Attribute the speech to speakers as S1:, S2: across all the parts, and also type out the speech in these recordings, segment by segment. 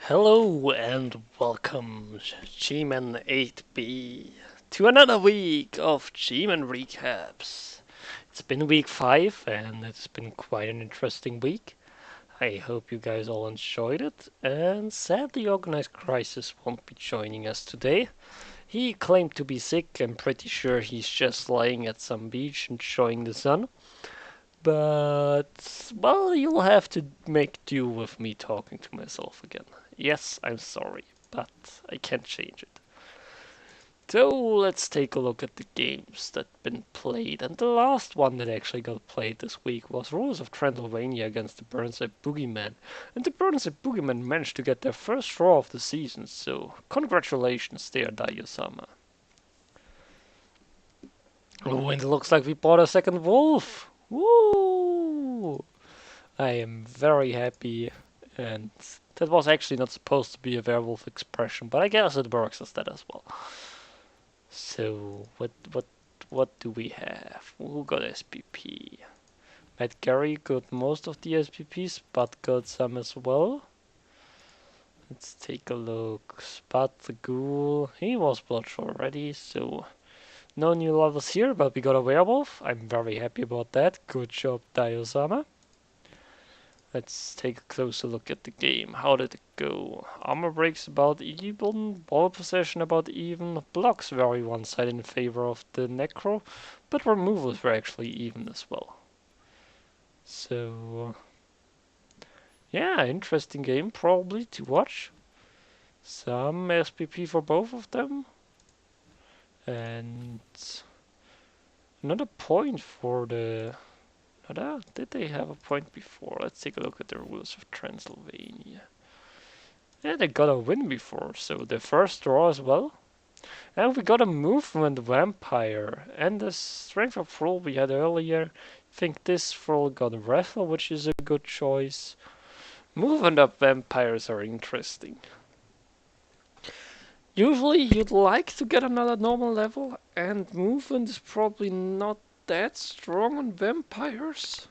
S1: Hello and welcome, G-Man 8B, to another week of G-Man recaps. It's been week 5 and it's been quite an interesting week. I hope you guys all enjoyed it, and sadly Organized Crisis won't be joining us today. He claimed to be sick. I'm pretty sure he's just lying at some beach enjoying the sun. But, well, you'll have to make do with me talking to myself again. Yes, I'm sorry, but I can't change it. So let's take a look at the games that have been played. And the last one that actually got played this week was Rulers of Transylvania against the Burnside Boogeyman. And the Burnside Boogeyman managed to get their first draw of the season, so congratulations there, Daiosama. Oh, and it looks like we bought a second wolf! Woo! I am very happy, and that was actually not supposed to be a werewolf expression, but I guess it works as that as well. So what do we have? Who got SPP? Matt Gary got most of the SPPs, but got some as well. Let's take a look. Spot the Ghoul. He was blotched already, so no new levels here, but we got a werewolf. I'm very happy about that. Good job, Daiosama. Let's take a closer look at the game. How did it go? Armor breaks about even, ball possession about even, blocks very one-sided in favor of the Necro, but removals were actually even as well. So, yeah, interesting game probably to watch. Some SPP for both of them. And another point for the... Did they have a point before? Let's take a look at the Rulers of Transylvania. Yeah, they got a win before, so the first draw as well. And we got a movement vampire. And the strength of roll we had earlier. I think this roll got a Rebbl, which is a good choice. Movement up vampires are interesting. Usually you'd like to get another normal level, and movement is probably not that strong on vampires.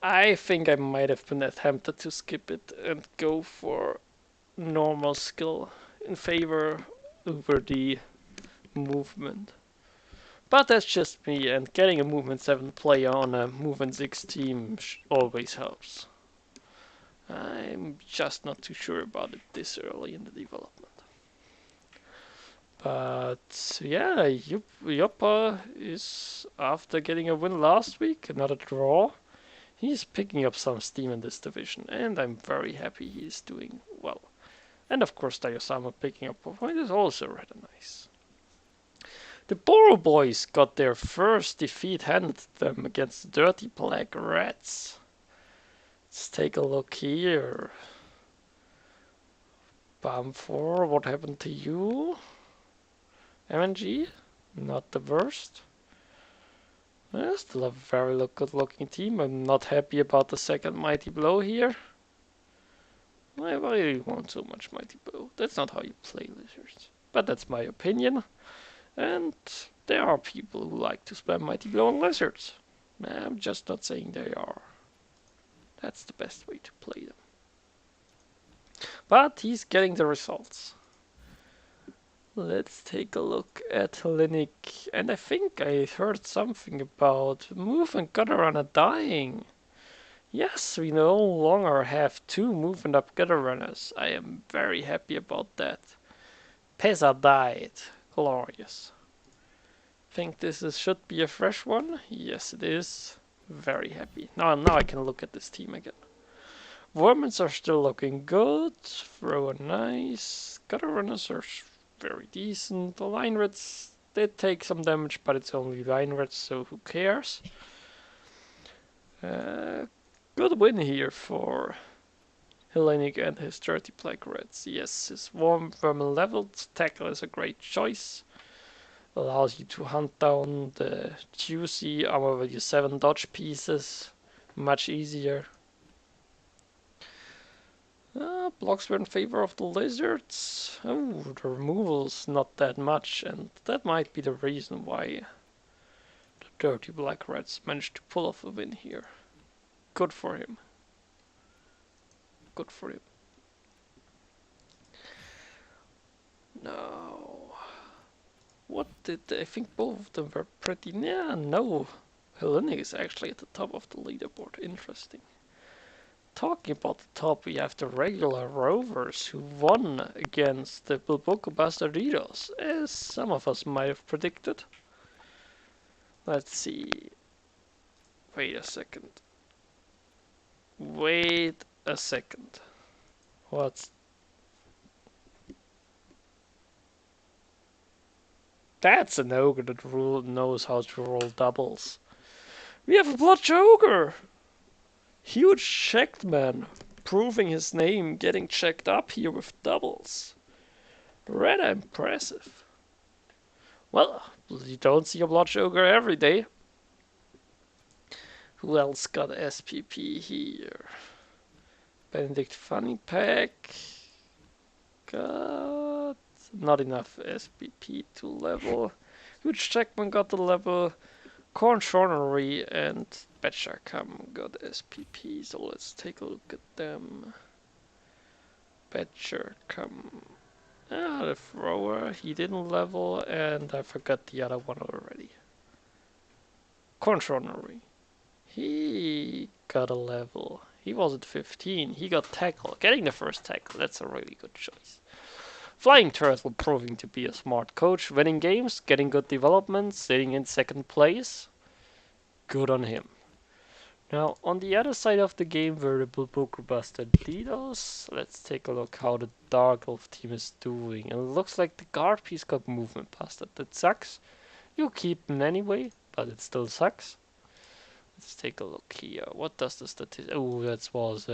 S1: I think I might have been tempted to skip it and go for normal skill in favor over the movement. But that's just me, and getting a movement 7 player on a movement 6 team always helps. I'm just not too sure about it this early in the development. But yeah, Yoppa is, after getting a win last week, another draw. He's picking up some steam in this division, and I'm very happy he's doing well. And of course, Daiosama picking up a point is also rather nice. The Boro boys got their first defeat handed to them against the Dirty Black Rats. Let's take a look here. Bam4, what happened to you? MNG, not the worst. Still a very good looking team. I'm not happy about the second Mighty Blow here. I really want so much Mighty Blow. That's not how you play lizards. But that's my opinion. And there are people who like to spam Mighty Blow on lizards. I'm just not saying they are. That's the best way to play them. But he's getting the results. Let's take a look at Hellenic. And I think I heard something about Move and Gutter Runner dying. Yes, we no longer have 2 movement up gutter runners. I am very happy about that. Pesa died. Glorious. Think this should be a fresh one? Yes, it is. Very happy. Now I can look at this team again. Wormans are still looking good. Thrower nice. Gutter runners are very decent. The line rats did take some damage, but it's only line rats, so who cares? Good win here for Hellenic and his Dirty Black Rats. Yes, his Warm Vermin leveled tackle is a great choice. Allows you to hunt down the juicy armor value 7 dodge pieces much easier. Blocks were in favor of the lizards. Oh, the removal's not that much, and that might be the reason why the Dirty Black Rats managed to pull off a win here. Good for him. Good for him. What did I think both of them were pretty... Yeah, no. Hellenic is actually at the top of the leaderboard. Interesting. Talking about the top, we have the regular Rovers who won against the Bilboko Bastarditos, as some of us might have predicted. Let's see. Wait a second. Wait a second. What's... That's an ogre that knows how to roll doubles. We have a Blotch Ogre! Huge checked man, proving his name, getting checked up here with doubles. Rather impressive. Well, you don't see a Blotch Ogre every day. Who else got SPP here? Benedict Funny Pack got not enough SPP to level. Huge Checkman got the level. Corn Shornery and Betchercam got SPP, so let's take a look at them. Betchercam. Ah, the thrower, he didn't level, and I forgot the other one already. Corn Shornery. He got a level. He was at 15. He got tackle. Getting the first tackle, that's a really good choice. Flying Turtle proving to be a smart coach, winning games, getting good development, sitting in second place. Good on him. Now, on the other side of the game were the Bilboko Bastarditos. Let's take a look how the Dark Elf team is doing. And it looks like the guard piece got movement past it. That sucks. You keep him anyway, but it still sucks. Let's take a look here. What does the statistic... Oh, that was...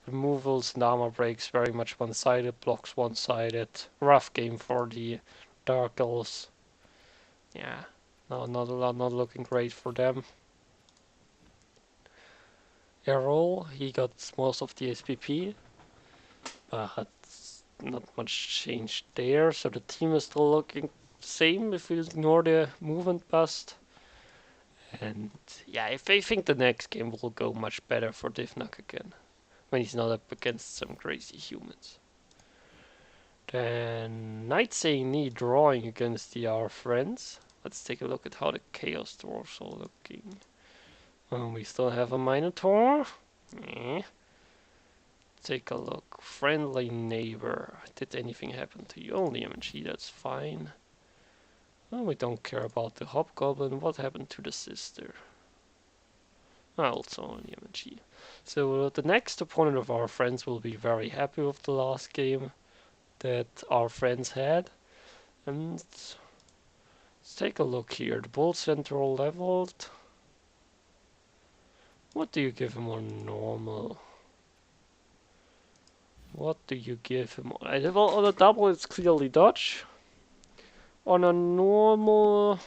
S1: removals and armor breaks very much one-sided, blocks one-sided. Rough game for the Dark Elves. Yeah, no, not looking great for them. Rebbl, he got most of the SPP, but not much change there. So the team is still looking the same if we ignore the movement bust. And yeah, I think the next game will go much better for Divnak again, when he's not up against some crazy humans. Then Night Saying Knee drawing against our friends. Let's take a look at how the Chaos Dwarfs are looking. We still have a Minotaur. Take a look. Friendly Neighbor. Did anything happen to you? Only MG, that's fine. Well, we don't care about the Hobgoblin. What happened to the sister? Also only MG. So the next opponent of our friends will be very happy with the last game that our friends had. And let's take a look here. The Bull Central leveled. What do you give him on normal? What do you give him on... Well, on a double it's clearly dodge. On a normal...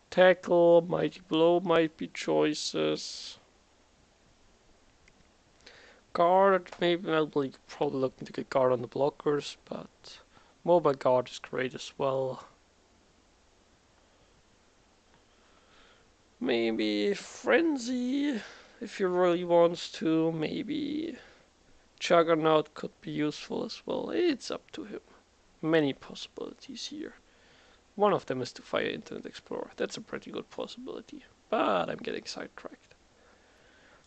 S1: Tackle, Mighty Blow might be choices. Guard, maybe I'll be probably looking to get guard on the blockers, but mobile guard is great as well. Maybe Frenzy, if he really wants to. Maybe Juggernaut could be useful as well. It's up to him. Many possibilities here. One of them is to fire Internet Explorer. That's a pretty good possibility. But I'm getting sidetracked.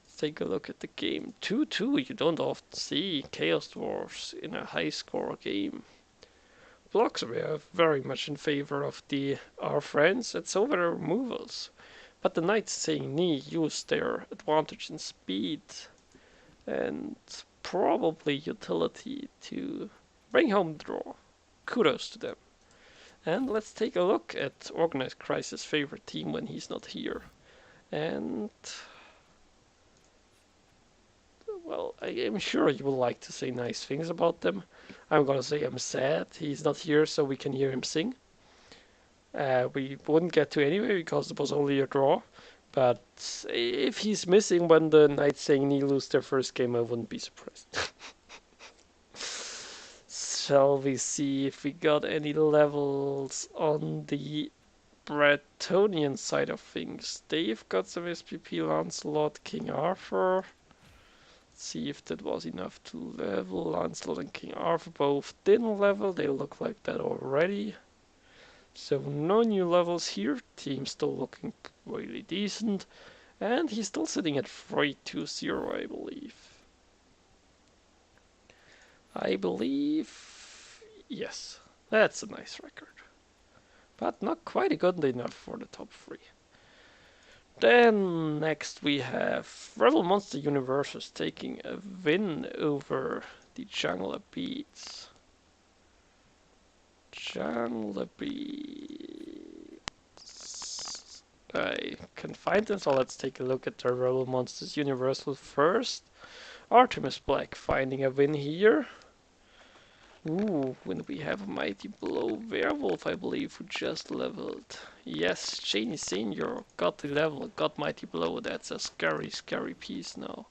S1: Let's take a look at the game. 2-2. You don't often see Chaos Dwarfs in a high score game. Blocks were very much in favor of our friends, and so were the removals. But the Knights Saying Knee used their advantage in speed and probably utility to bring home the draw. Kudos to them. And let's take a look at Organized Crisis' favorite team when he's not here. And... well, I am sure you will like to say nice things about them. I'm gonna say I'm sad he's not here so we can hear him sing. We wouldn't get to anyway because it was only a draw. But if he's missing when the Knights Saying Knee lose their first game, I wouldn't be surprised. Shall we see if we got any levels on the Bretonian side of things? Dave got some SPP, Lancelot, King Arthur. see if that was enough to level. Lancelot and King Arthur both didn't level. They look like that already. So no new levels here. Team still looking really decent. And he's still sitting at 3-2-0, I believe. Yes, that's a nice record. But not quite good enough for the top 3. Then next we have Rebbl Monster Universes taking a win over the Jungler Beats. I can find them, so let's take a look at the Rebbl Monsters Universal first. Artemis Black finding a win here. Ooh, when we have a Mighty Blow Werewolf, I believe, who just leveled. Yes, Janie Senior got the level, got Mighty Blow. That's a scary, scary piece now.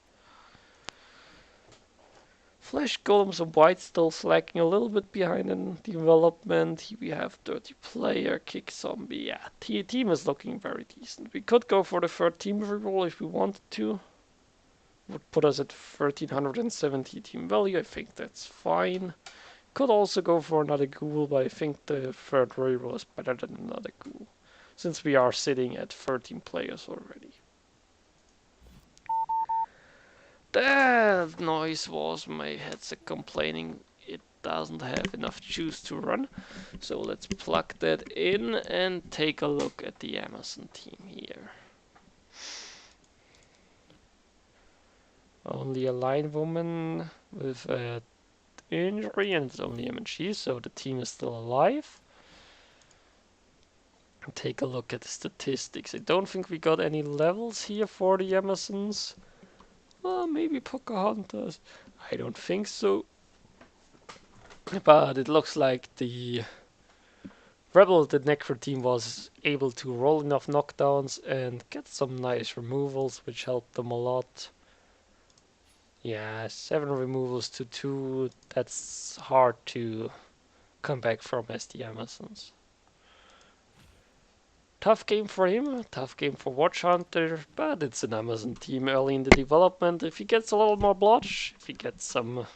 S1: Flash Golems and White still slacking a little bit behind in development. Here we have Dirty Player, Kick Zombie. Yeah, team is looking very decent. We could go for the third team reroll if we wanted to. Would put us at 1370 team value. I think that's fine. Could also go for another ghoul, but I think the third reroll is better than another ghoul, since we are sitting at 13 players already. That noise was my headset complaining it doesn't have enough juice to run. So let's plug that in and take a look at the Amazon team here. Only a line woman with a injury, and it's only MG, so the team is still alive. Take a look at the statistics. I don't think we got any levels here for the Amazons. Maybe Pocahontas. I don't think so. But it looks like the Rebbl, the Necro team, was able to roll enough knockdowns and get some nice removals, which helped them a lot. Yeah, 7 removals to 2, that's hard to come back from as the Amazons. Tough game for him, tough game for Watch Hunter, but it's an Amazon team early in the development. If he gets a little more blotch, if he gets some,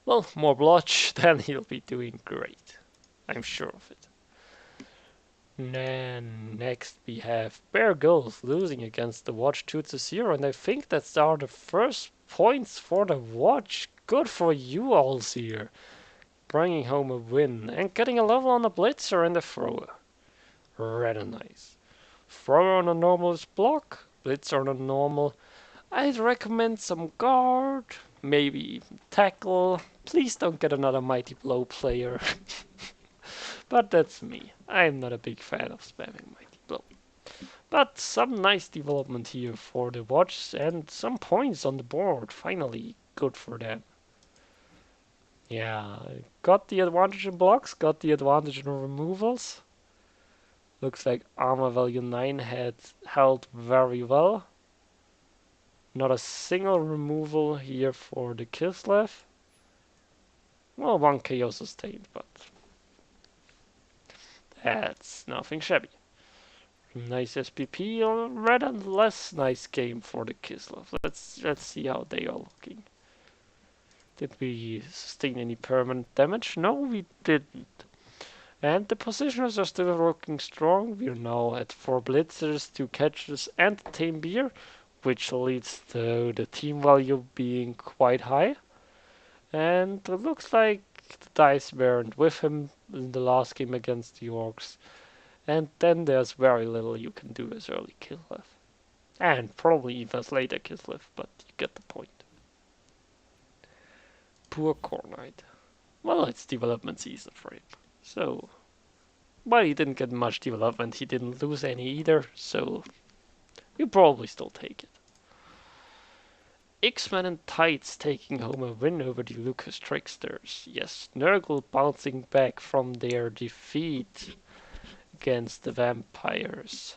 S1: well, more blotch, then he'll be doing great. I'm sure of it. Then next we have Bear Girls losing against the Watch 2-0, and I think that's are the first points for the Watch. Good for you all here. Bringing home a win and getting a level on the Blitzer and the Thrower. Rather nice. Thrower on a normal is block, Blitzer on a normal. I'd recommend some guard, maybe even tackle. Please don't get another Mighty Blow player. But that's me. I'm not a big fan of spamming Mighty Blow. But some nice development here for the Watch and some points on the board. Finally, good for them. Yeah, got the advantage in blocks, got the advantage in removals. Looks like armor value 9 had held very well. Not a single removal here for the Kislev. Well, 1 KO sustained, but that's nothing shabby. Nice SPP, or rather less nice game for the Kislev. Let's see how they are looking. Did we sustain any permanent damage? No, we didn't. And the positioners are still looking strong. We're now at 4 blitzers, 2 catches, and a tame beer, which leads to the team value being quite high. And it looks like the dice weren't with him in the last game against the Orcs. And then there's very little you can do as early Kislev. And probably even as later Kislev, but you get the point. Poor Core Knight. Well, it's development season for him. So, well, he didn't get much development, he didn't lose any either, so you probably still take it. X-Men and Tights taking home a win over the Lucas Tricksters. Yes, Nurgle bouncing back from their defeat against the Vampires.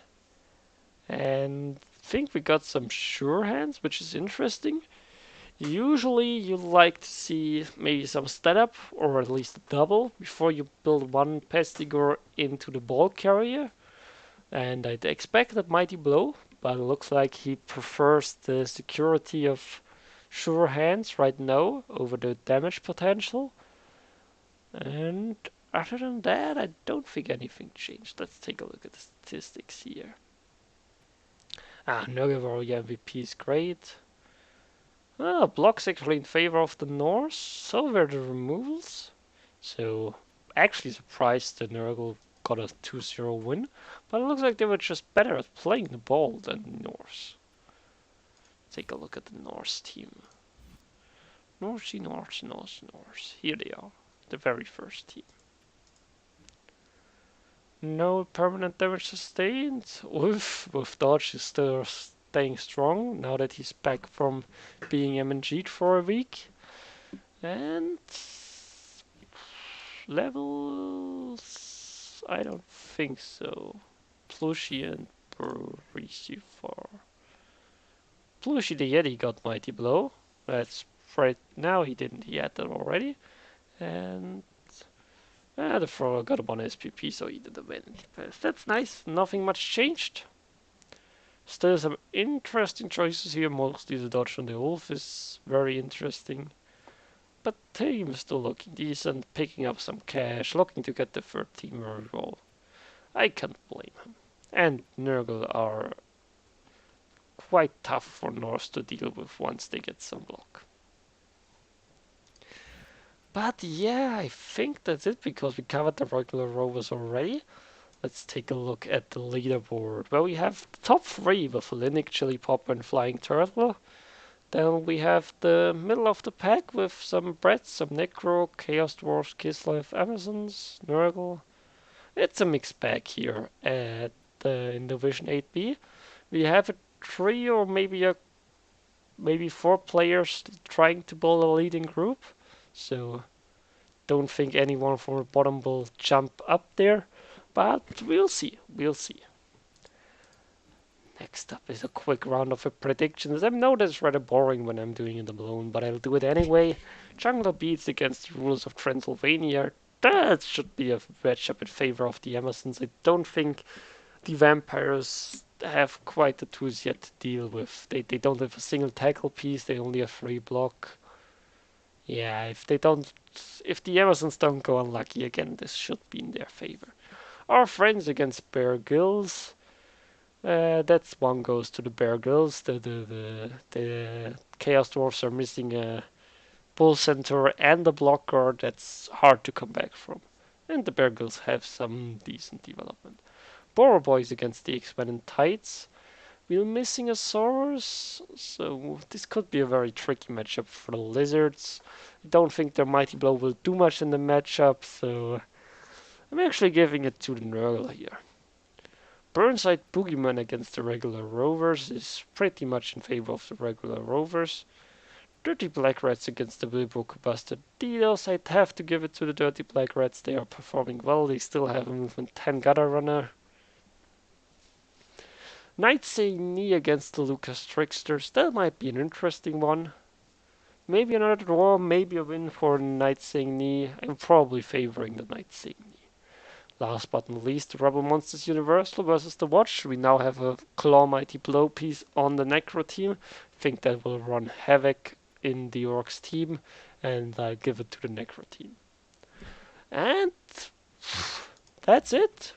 S1: And I think we got some sure hands, which is interesting. Usually you like to see maybe some setup, or at least a double, before you build one Pestigor into the ball carrier. And I'd expect a Mighty Blow, but it looks like he prefers the security of sure hands right now over the damage potential. And other than that, I don't think anything changed. Let's take a look at the statistics here. Nugget MVP is great. Blocks actually in favor of the Norse. So were the removals. So actually surprised that Nurgle got a 2-0 win. But it looks like they were just better at playing the ball than the Norse. Take a look at the Norse team. Norse. Here they are. The very first team. No permanent damage sustained. With Dodge is still staying strong now that he's back from being MNG'd for a week. And levels, I don't think so. Plushy and Burisifor. Plushy the Yeti got Mighty Blow. That's right now, he didn't, he had that already. And the Frog got a 1 SPP, so he didn't win. That's nice, nothing much changed. Still some interesting choices here, mostly the Dodge on the Wolf is very interesting. But team is still looking decent, picking up some cash, looking to get the third team reroll. I can't blame him. And Nurgle are quite tough for Norse to deal with once they get some block. But yeah, I think that's it because we covered the regular rovers already. Let's take a look at the leaderboard. Well, we have the top 3 with Linux, Chili Pop, and Flying Turtle. Then we have the middle of the pack with some Brett, some Necro, Chaos Dwarfs, Kislev, Amazons, Nurgle. It's a mixed bag here in Division 8B. We have a 3 or maybe 4 players trying to build a leading group. So don't think anyone from the bottom will jump up there. But we'll see. Next up is a quick round of predictions. I know that's rather boring when I'm doing it alone, but I'll do it anyway. Jungler Beats against the Rulers of Transylvania. That should be a matchup in favor of the Amazons. I don't think the Vampires have quite the tools yet to deal with. They don't have a single tackle piece, they only have 3 block. Yeah, if the Amazons don't go unlucky again, this should be in their favor. Our friends against Bear Gills. That's one goes to the Bear Gills. The Chaos Dwarfs are missing a Bull Centaur and a block guard that's hard to come back from. And the Bear Gills have some decent development. Boro Boys against the X-Men and Tights. We're missing a Saurus, so this could be a very tricky matchup for the Lizards. I don't think their Mighty Blow will do much in the matchup, so I'm actually giving it to the Nurgle here. Burnside Boogeyman against the regular Rovers is pretty much in favor of the regular Rovers. Dirty Black Rats against the Wilbrook Buster Dinos. I'd have to give it to the Dirty Black Rats. They are performing well. They still have a movement 10 gutter runner. Night Saying Knee against the Lucas Tricksters. That might be an interesting one. Maybe another draw, maybe a win for Night Saying Knee. I'm probably favoring the Night Saying Knee. Last but not least, the Rebbl Monsters Universal versus the Watch. We now have a Claw Mighty Blow piece on the Necro team. I think that will run havoc in the Orcs team, and I'll give it to the Necro team. And that's it.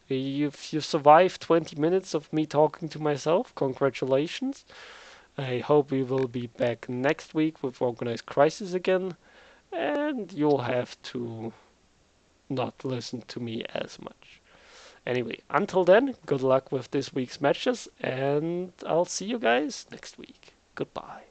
S1: If you survived 20 minutes of me talking to myself, congratulations. I hope we will be back next week with Organized Crisis again, and you'll have to not listen to me as much. Anyway, until then, good luck with this week's matches, and I'll see you guys next week. Goodbye.